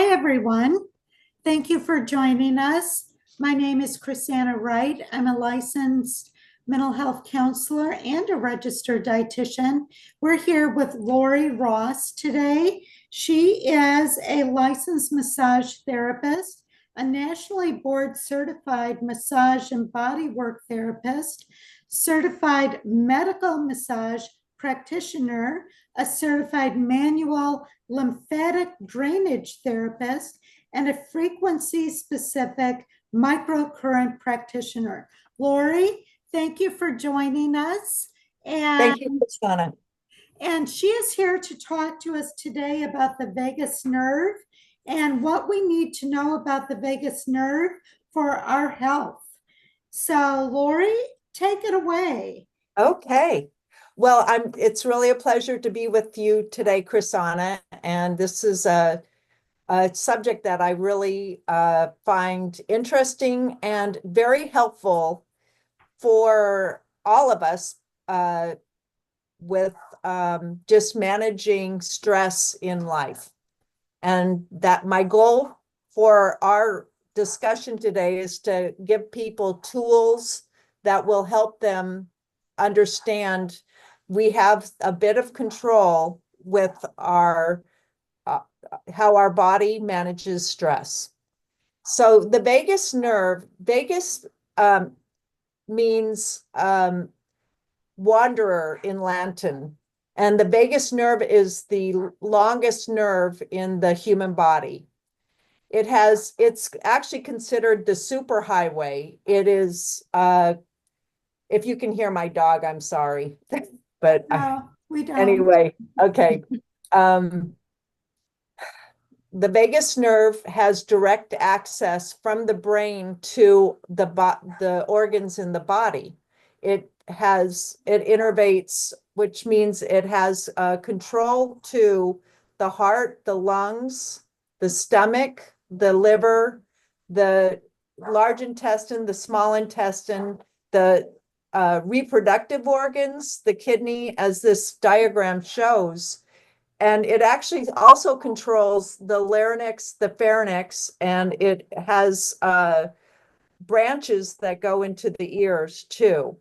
Hi, everyone. Thank you for joining us. My name is Chrisanna Wright. I'm a licensed mental health counselor and a registered dietitian. We're here with Lori Ross today. She is a licensed massage therapist, a nationally board certified massage and bodywork therapist, certified medical massage practitioner, a certified manual lymphatic drainage therapist, and a frequency specific microcurrent practitioner. Lori, thank you for joining us. Thank you, Chrisanna. And she is here to talk to us today about the vagus nerve and what we need to know about the vagus nerve for our health. So, Lori, take it away. Okay. Well, it's really a pleasure to be with you today, Chrisanna. And this is a subject that I really find interesting and very helpful for all of us with just managing stress in life. And that my goal for our discussion today is to give people tools that will help them understand we have a bit of control with our how our body manages stress. So the vagus nerve, vagus means wanderer in Latin, and the vagus nerve is the longest nerve in the human body. It's actually considered the superhighway. It is, if you can hear my dog, I'm sorry, but No, we don't. Anyway, okay. The vagus nerve has direct access from the brain to the organs in the body. It innervates, which means it has control to the heart, the lungs, the stomach, the liver, the large intestine, the small intestine, the reproductive organs, the kidney, as this diagram shows. And it actually also controls the larynx, the pharynx, and it has branches that go into the ears too.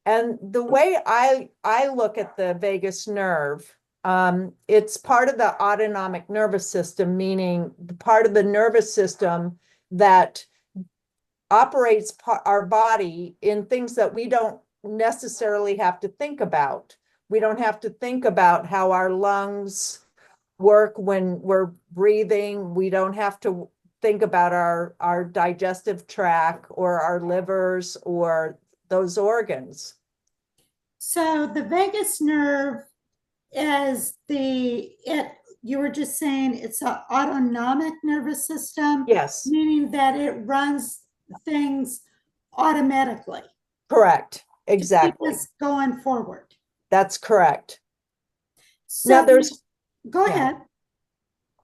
And the way I look at the vagus nerve, it's part of the autonomic nervous system, meaning the part of the nervous system that operates our body in things that we don't necessarily have to think about. We don't have to think about how our lungs work when we're breathing. We don't have to think about our digestive tract or our livers or those organs. So the vagus nerve is you were just saying it's an autonomic nervous system. Yes. Meaning that it runs things automatically. Correct. Exactly. Just going forward. That's correct. So now there's go ahead.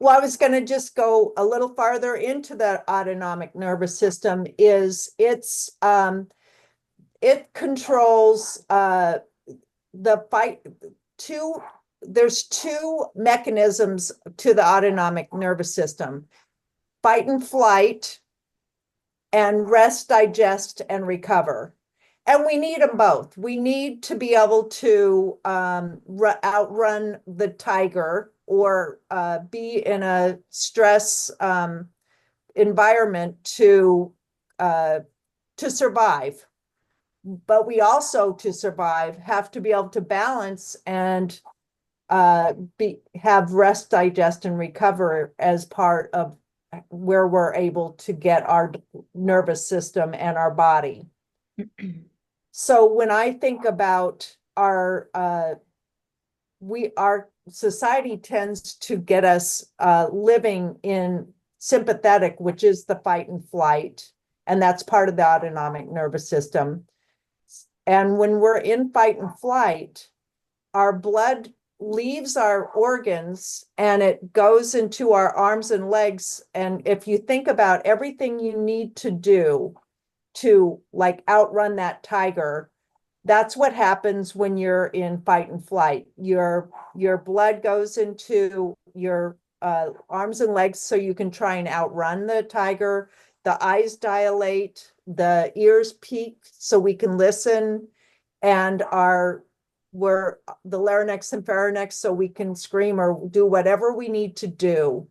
Well, I was going to just go a little farther into the autonomic nervous system. It controls there's two mechanisms to the autonomic nervous system: fight and flight, and rest, digest, and recover. And we need them both. We need to be able to outrun the tiger or be in a stress environment to survive. But we also, to survive, have to be able to balance and have rest, digest, and recover as part of where we're able to get our nervous system and our body. So when I think about our society tends to get us living in sympathetic, which is the fight and flight, and that's part of the autonomic nervous system. And when we're in fight and flight, our blood leaves our organs and it goes into our arms and legs. And if you think about everything you need to do to like outrun that tiger, that's what happens when you're in fight and flight. Your blood goes into your arms and legs so you can try and outrun the tiger. The eyes dilate, the ears peak so we can listen, and we're the larynx and pharynx so we can scream or do whatever we need to do.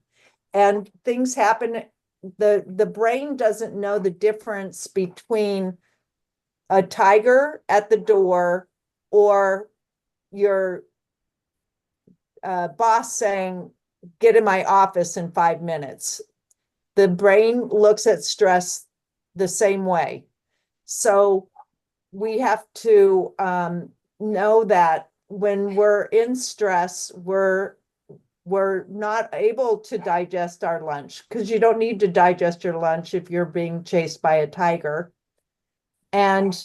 And things happen. The brain doesn't know the difference between a tiger at the door or your boss saying, get in my office in 5 minutes. The brain looks at stress the same way. So we have to know that when we're in stress, we're not able to digest our lunch, because you don't need to digest your lunch if you're being chased by a tiger. And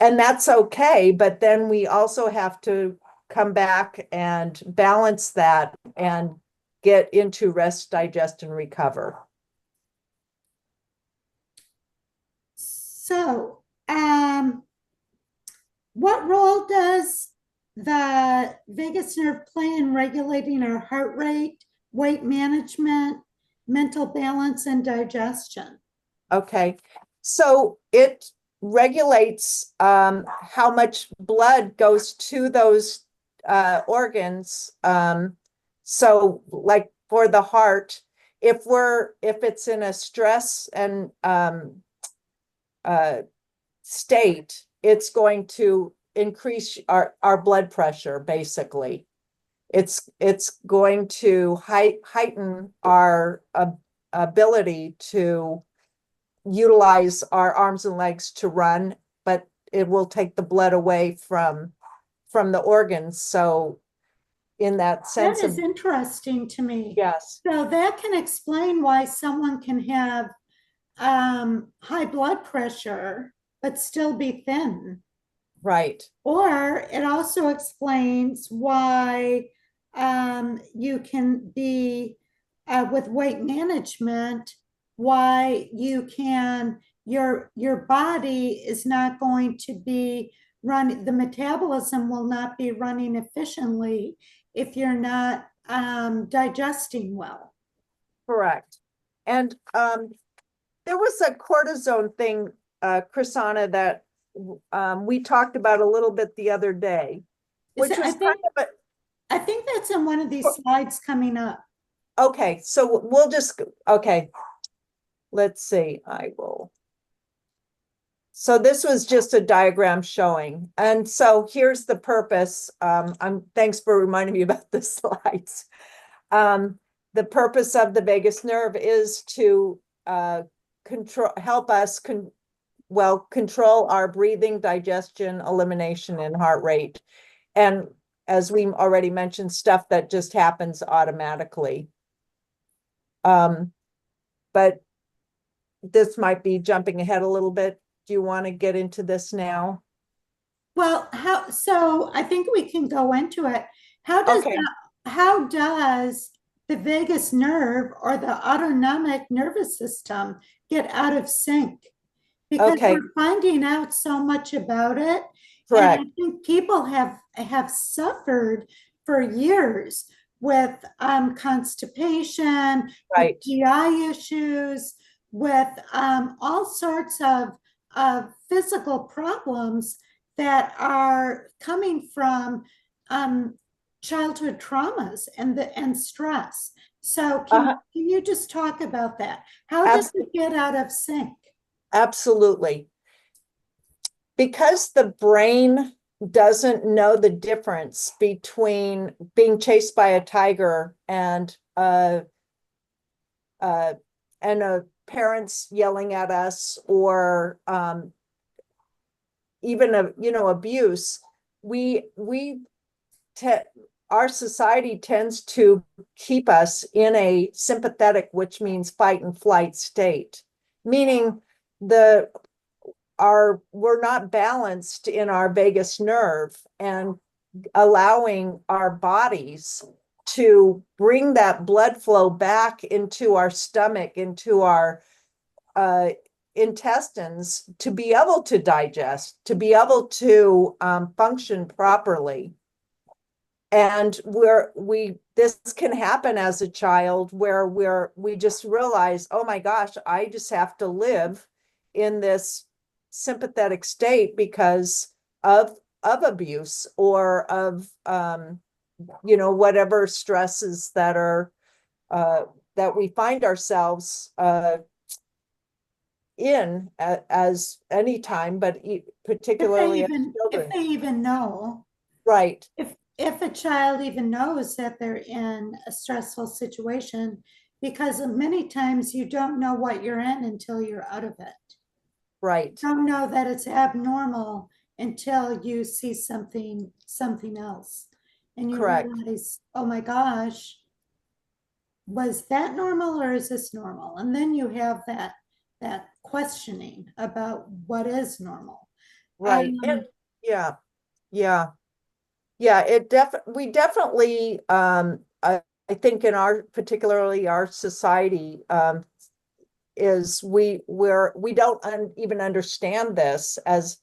that's okay. But then we also have to come back and balance that and get into rest, digest, and recover. So, what role does the vagus nerve play in regulating our heart rate, weight management, mental balance, and digestion? Okay, so it regulates how much blood goes to those organs. So like for the heart, if it's in a stress and state, it's going to increase our blood pressure. Basically, it's going to heighten our ability to utilize our arms and legs to run, but it will take the blood away from the organs. So in that sense, that is interesting to me. Yes. So that can explain why someone can have high blood pressure but still be thin. Right. Or it also explains why you can be with weight management, why you can your body is not going to be running, the metabolism will not be running efficiently if you're not digesting well. Correct. And there was a cortisone thing, Chrisanna, that we talked about a little bit the other day, which was I think that's in one of these slides coming up. Okay, so we'll just, okay, let's see, so this was just a diagram showing. And so here's the purpose. Thanks for reminding me about the slides. The purpose of the vagus nerve is to help us control our breathing, digestion, elimination, and heart rate. And as we already mentioned, stuff that just happens automatically. But this might be jumping ahead a little bit. Do you want to get into this now? Well, so I think we can go into it. How does the vagus nerve or the autonomic nervous system get out of sync? Because we're finding out so much about it. Correct. And I think people have suffered for years with constipation, right, with GI issues, with all sorts of physical problems that are coming from childhood traumas and stress. So can you just talk about that? How does it get out of sync? Absolutely. Because the brain doesn't know the difference between being chased by a tiger and a parents yelling at us, or even abuse. Our society tends to keep us in a sympathetic, which means fight and flight state, meaning we're not balanced in our vagus nerve and allowing our bodies to bring that blood flow back into our stomach, into our intestines, to be able to digest, to be able to function properly. And this can happen as a child where we just realize, oh my gosh, I just have to live in this sympathetic state because of abuse or of whatever stresses that are that we find ourselves in as any time, but particularly as children. If they even know. Right. If a child even knows that they're in a stressful situation, because many times you don't know what you're in until you're out of it. Right. You don't know that it's abnormal until you see something else. And you Correct. realize, oh my gosh, was that normal or is this normal? And then you have that questioning about what is normal. Right. And yeah. We definitely I think in particularly our society is we don't even understand this as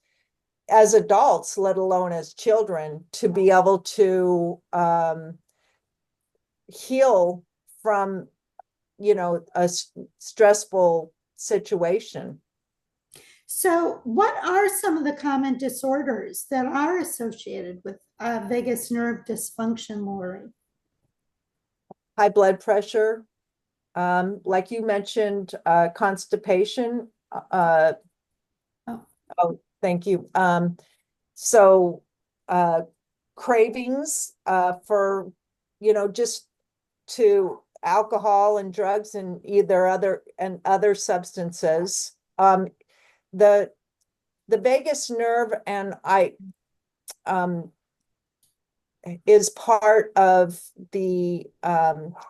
adults, let alone as children, to be able to heal from a stressful situation. So, what are some of the common disorders that are associated with vagus nerve dysfunction, Lori? High blood pressure, like you mentioned, constipation. Oh, thank you. So cravings for, just to alcohol and drugs and other substances. The vagus nerve is part of the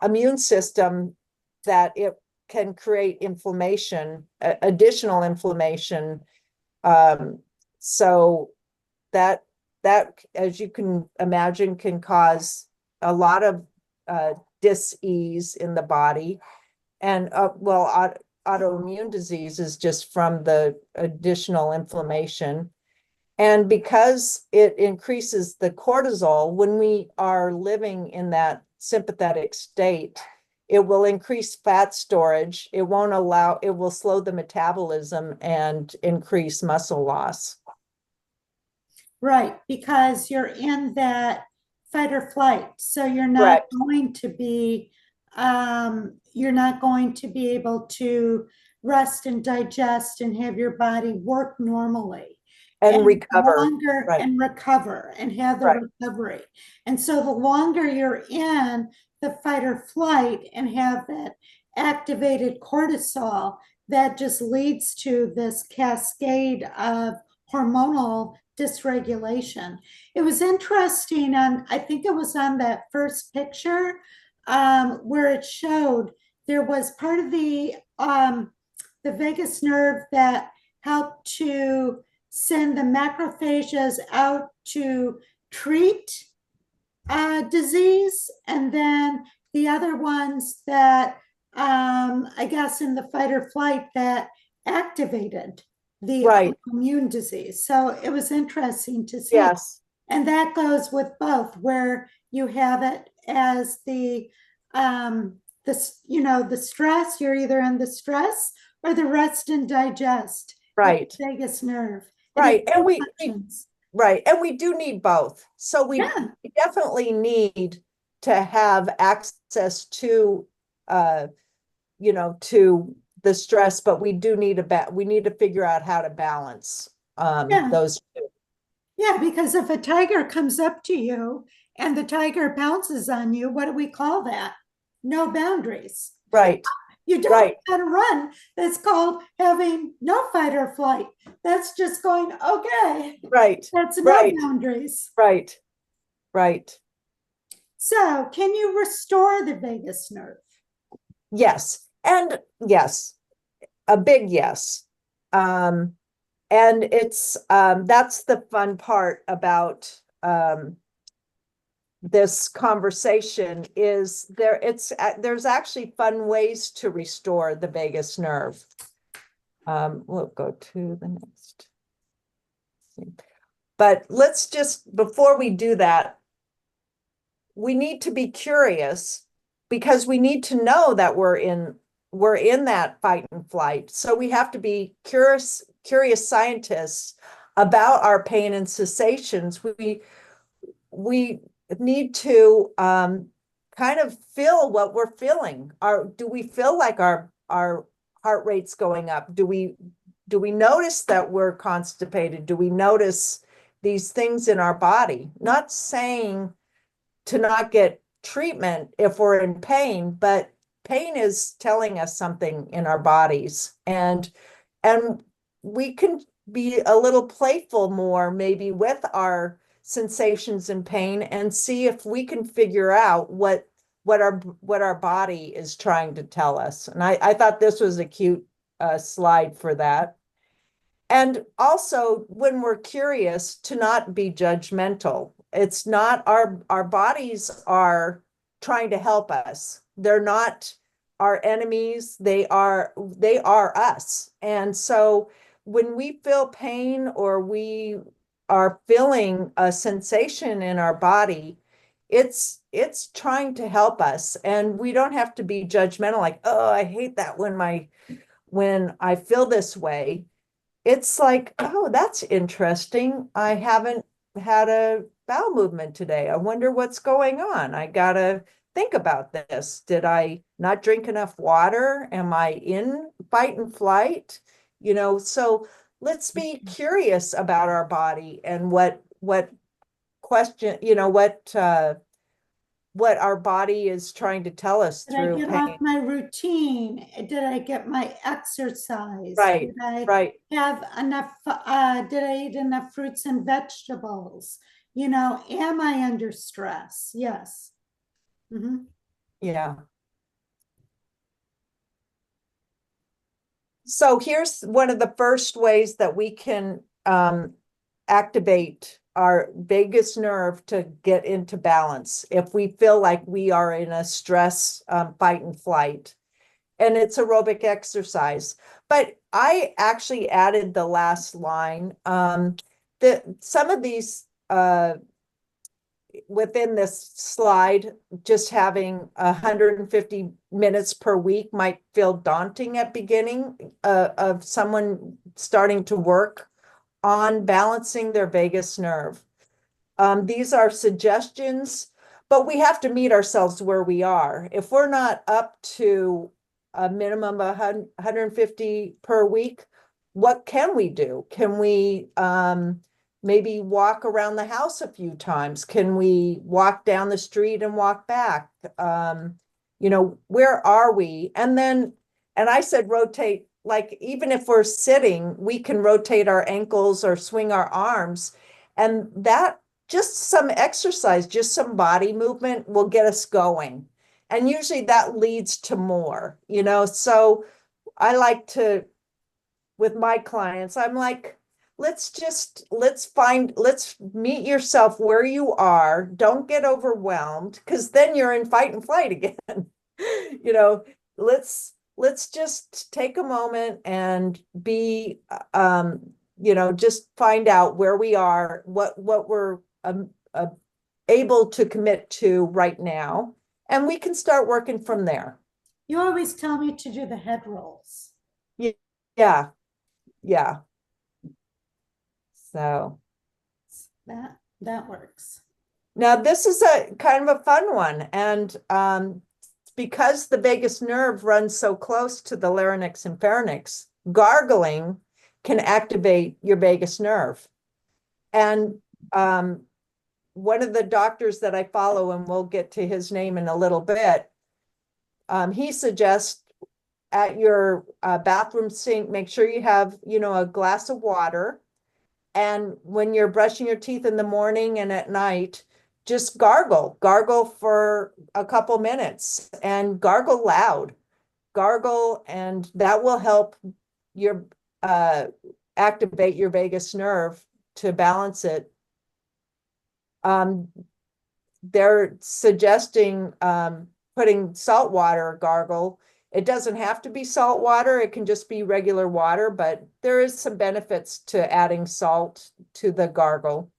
immune system, that it can create inflammation, additional inflammation. So that, as you can imagine, can cause a lot of dis-ease in the body. And autoimmune disease is just from the additional inflammation. And because it increases the cortisol, when we are living in that sympathetic state, it will increase fat storage. It will slow the metabolism and increase muscle loss. Right, because you're in that fight or flight. So you're not Correct. going to be able to rest and digest and have your body work normally. And recover. Right. And recover and have the Right. recovery. And so the longer you're in the fight or flight and have that activated cortisol, that just leads to this cascade of hormonal dysregulation. It was interesting, and I think it was on that first picture where it showed there was part of the vagus nerve that helped to send the macrophages out to treat disease, and then the other ones that I guess in the fight or flight that activated the immune disease. So it was interesting to see. Yes. And that goes with both, where you have it as the stress, you're either in the stress or the rest and digest. Right. Vagus nerve. Right. And we do need both. So we definitely need to have access to to the stress, but we do need we need to figure out how to balance those two. Yeah, because if a tiger comes up to you and the tiger pounces on you, what do we call that? No boundaries. Right. You don't know how to run. That's called having no fight or flight. That's just going, okay. Right. That's no boundaries. Right. Right. So can you restore the vagus nerve? Yes. And yes, a big yes. And it's that's the fun part about this conversation is there's actually fun ways to restore the vagus nerve. We'll go to the next. But let's just, before we do that, we need to be curious because we need to know that we're in that fight and flight. So we have to be curious scientists about our pain and sensations. We need to kind of feel what we're feeling. Do we feel like our heart rate's going up? Do we notice that we're constipated? Do we notice these things in our body? Not saying to not get treatment if we're in pain, but pain is telling us something in our bodies, and we can be a little playful more maybe with our sensations and pain and see if we can figure out what our body is trying to tell us. And I thought this was a cute slide for that. And also, when we're curious, to not be judgmental. It's not our bodies are trying to help us. They're not our enemies. They are us. And so when we feel pain or we are feeling a sensation in our body, it's trying to help us. And we don't have to be judgmental, like, oh, I hate that when I feel this way. It's like, oh, that's interesting. I haven't had a bowel movement today. I wonder what's going on. I gotta think about this. Did I not drink enough water? Am I in fight and flight? So let's be curious about our body and what question, what our body is trying to tell us Did I through get pain. off my routine? Did I get my exercise? Right, Did I right. have enough? Did I eat enough fruits and vegetables? Am I under stress? Yes. Mhm. Yeah. So here's one of the first ways that we can activate our vagus nerve to get into balance if we feel like we are in a stress fight and flight. And it's aerobic exercise. But I actually added the last line. Some of these within this slide, just having 150 minutes per week might feel daunting at beginning of someone starting to work on balancing their vagus nerve. These are suggestions, but we have to meet ourselves where we are. If we're not up to a minimum of 150 per week, what can we do? Can we maybe walk around the house a few times? Can we walk down the street and walk back? Where are we? And I said rotate, like even if we're sitting, we can rotate our ankles or swing our arms. And that just some exercise, just some body movement will get us going. And usually that leads to more, so I like to, with my clients, I'm like, let's meet yourself where you are. Don't get overwhelmed, because then you're in fight and flight again. Let's just take a moment and be, just find out where we are, what we're able to commit to right now, and we can start working from there. You always tell me to do the head rolls. Yeah. So that works. now this is a kind of a fun one, and because the vagus nerve runs so close to the larynx and pharynx, gargling can activate your vagus nerve. And one of the doctors that I follow, and we'll get to his name in a little bit, he suggests at your bathroom sink, make sure you have, a glass of water. And when you're brushing your teeth in the morning and at night, just gargle for a couple minutes, and gargle loud, and that will help your activate your vagus nerve to balance it. They're suggesting putting salt water gargle. It doesn't have to be salt water. It can just be regular water, but there is some benefits to adding salt to the gargle.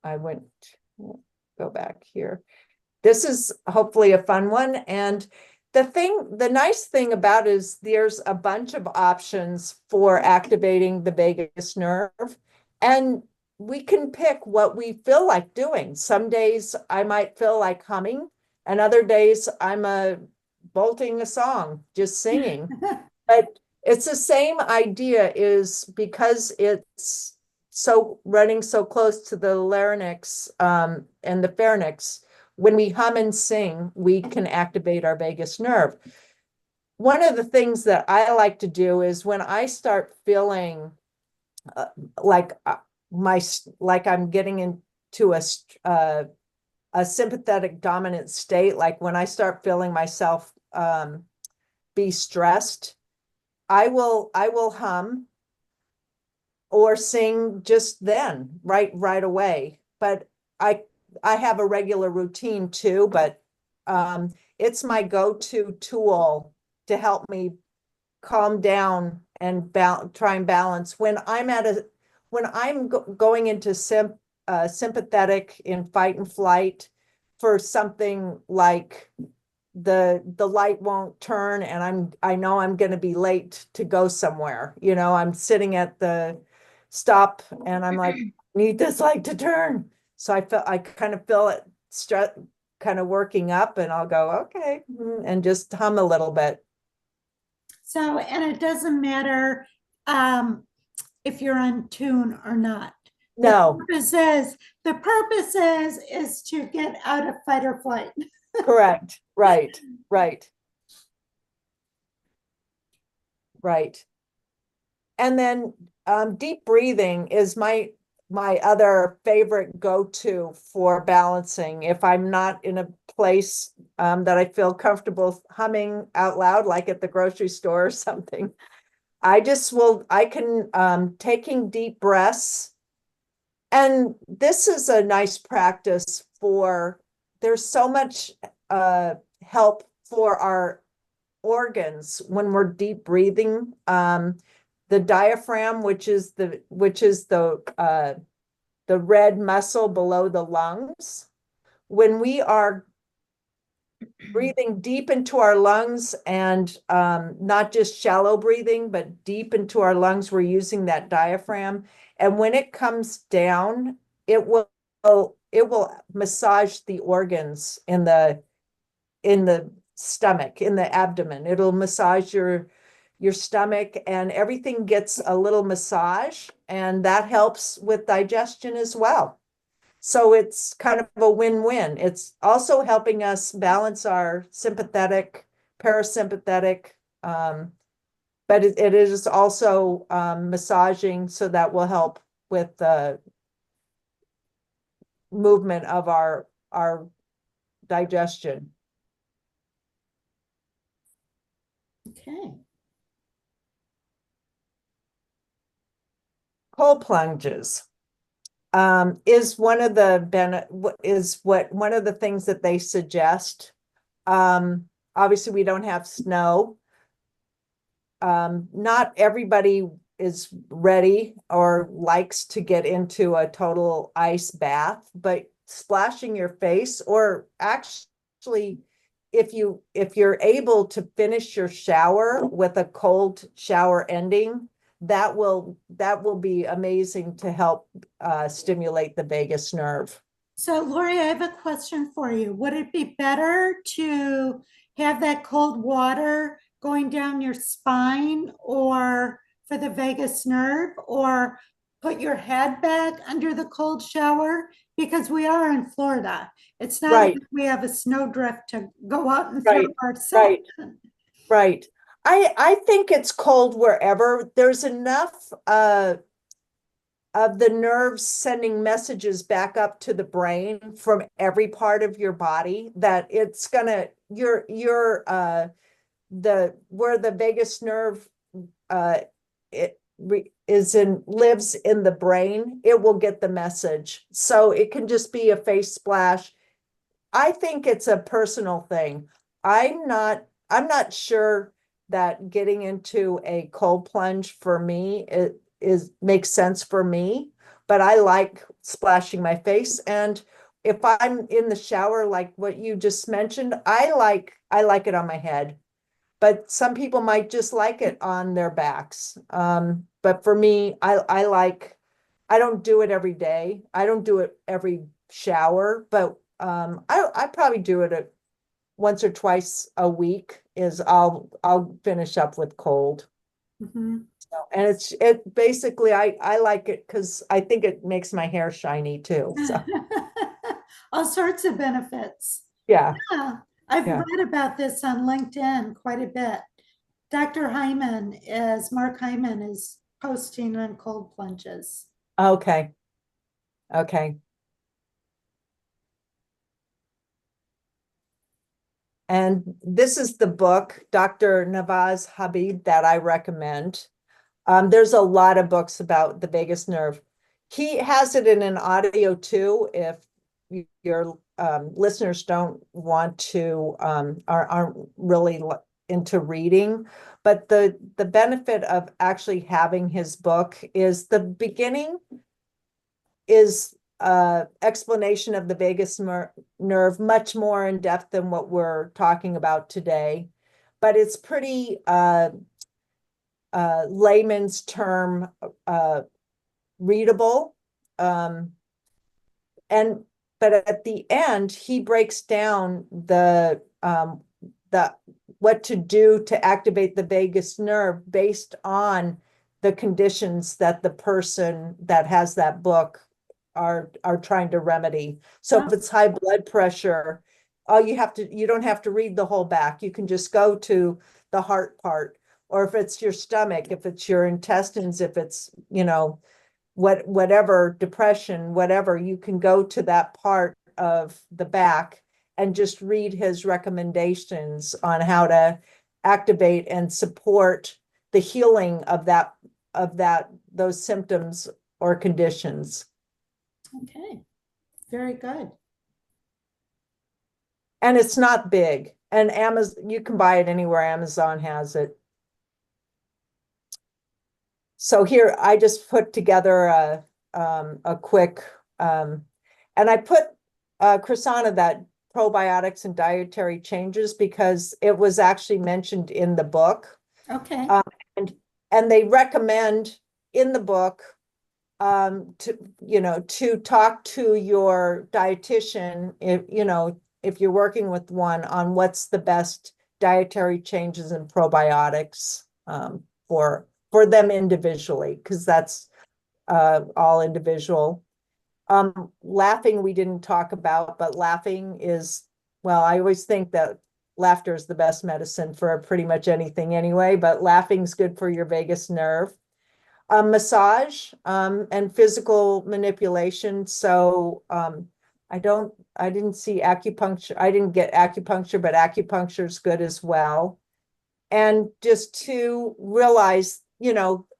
I went, go back here. This is hopefully a fun one. And the nice thing about it is there's a bunch of options for activating the vagus nerve, and we can pick what we feel like doing. Some days I might feel like humming, and other days I'm bolting a song, just singing. But it's the same idea, is because it's so running so close to the larynx and the pharynx. When we hum and sing, we can activate our vagus nerve. One of the things that I like to do is when I start feeling like like I'm getting into a sympathetic dominant state, like when I start feeling myself be stressed, I will hum or sing just then, right away. But I have a regular routine too, but it's my go-to tool to help me calm down and try and balance when I'm going into sympathetic in fight and flight for something like the light won't turn and I know I'm going to be late to go somewhere. I'm sitting at the stop and I'm like, need this light to turn. So I kind of feel it kind of working up, and I'll go, okay, and just hum a little bit. So, and it doesn't matter if you're on tune or not. No. The purpose is to get out of fight or flight. Correct. Right. And then deep breathing is my other favorite go-to for balancing. If I'm not in a place that I feel comfortable humming out loud, like at the grocery store or something, taking deep breaths. And this is a nice practice there's so much help for our organs when we're deep breathing. The diaphragm, which is the red muscle below the lungs. When we are breathing deep into our lungs and not just shallow breathing, but deep into our lungs, we're using that diaphragm. And when it comes down, it will massage the organs in the stomach, in the abdomen. It'll massage your stomach, and everything gets a little massage, and that helps with digestion as well. So it's kind of a win-win. It's also helping us balance our sympathetic, parasympathetic, but it is also massaging, so that will help with the movement of our digestion. Okay. Cold plunges is one of the things that they suggest. Obviously, we don't have snow. Not everybody is ready or likes to get into a total ice bath, but splashing your face, or actually, if you're able to finish your shower with a cold shower ending, that will be amazing to help stimulate the vagus nerve. So, Lori, I have a question for you. Would it be better to have that cold water going down your spine, or for the vagus nerve, or put your head back under the cold shower? Because we are in Florida. It's not Right. like we have a snowdrift to go out and throw ourselves. Right. I think it's cold wherever. There's enough of the nerves sending messages back up to the brain from every part of your body that it's gonna where the vagus nerve lives in the brain, it will get the message. So it can just be a face splash. I think it's a personal thing. I'm not sure that getting into a cold plunge for me makes sense for me, but I like splashing my face. And if I'm in the shower, like what you just mentioned, I like it on my head. But some people might just like it on their backs. But for me, I don't do it every day. I don't do it every shower, but I probably do it once or twice a week is I'll finish up with cold. Mhm. And it basically I like it because I think it makes my hair shiny too. So All sorts of benefits. yeah, Yeah, I've yeah. read about this on LinkedIn quite a bit. Mark Hyman is posting on cold plunges. Okay. Okay. And this is the book, Dr. Navaz Habib, that I recommend. There's a lot of books about the vagus nerve. He has it in an audio too, if your listeners don't want to, aren't really into reading. But the benefit of actually having his book is the beginning is explanation of the vagus nerve, much more in depth than what we're talking about today. But it's pretty layman's term readable. And but at the end, he breaks down the what to do to activate the vagus nerve based on the conditions that the person that has that book are trying to remedy. So if it's high blood pressure, you don't have to read the whole back. You can just go to the heart part. Or if it's your stomach, if it's your intestines, if it's, whatever depression, whatever, you can go to that part of the back and just read his recommendations on how to activate and support the healing of those symptoms or conditions. Okay, very good. And it's not big. And Amazon, you can buy it anywhere. Amazon has it. So here I just put together a quick, and I put Chrisanna, that probiotics and dietary changes, because it was actually mentioned in the book. Okay. And they recommend in the book to talk to your dietitian if you're working with one on what's the best dietary changes and probiotics for them individually, because that's all individual. Laughing we didn't talk about, but laughing is, well, I always think that laughter is the best medicine for pretty much anything anyway, but laughing's good for your vagus nerve. Massage and physical manipulation. So I didn't see acupuncture. I didn't get acupuncture, but acupuncture is good as well. And just to realize,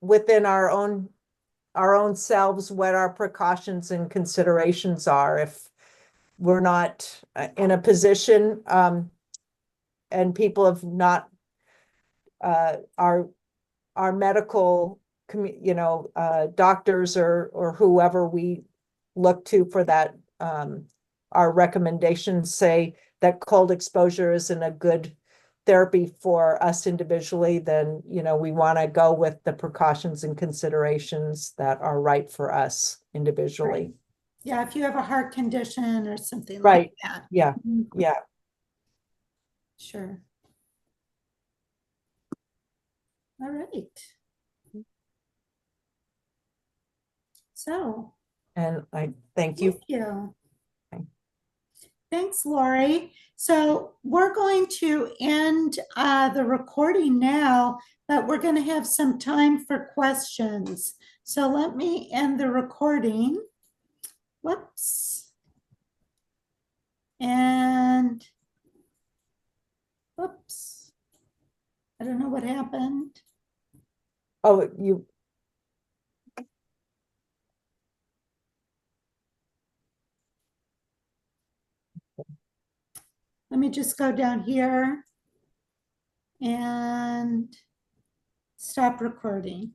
within our own selves, what our precautions and considerations are if we're not in a position, and people have not our medical doctors or whoever we look to for that, our recommendations say that cold exposure isn't a good therapy for us individually, then we want to go with the precautions and considerations that are right for us individually. Yeah, if you have a heart condition or something like Right. that. Yeah. Mhm. Yeah. Sure. All right. So, And I thank you. thank you. Okay. Thanks, Lori. So we're going to end the recording now, but we're going to have some time for questions. So let me end the recording. Whoops. And whoops. I don't know what happened. Oh, Let me just go down here and stop recording.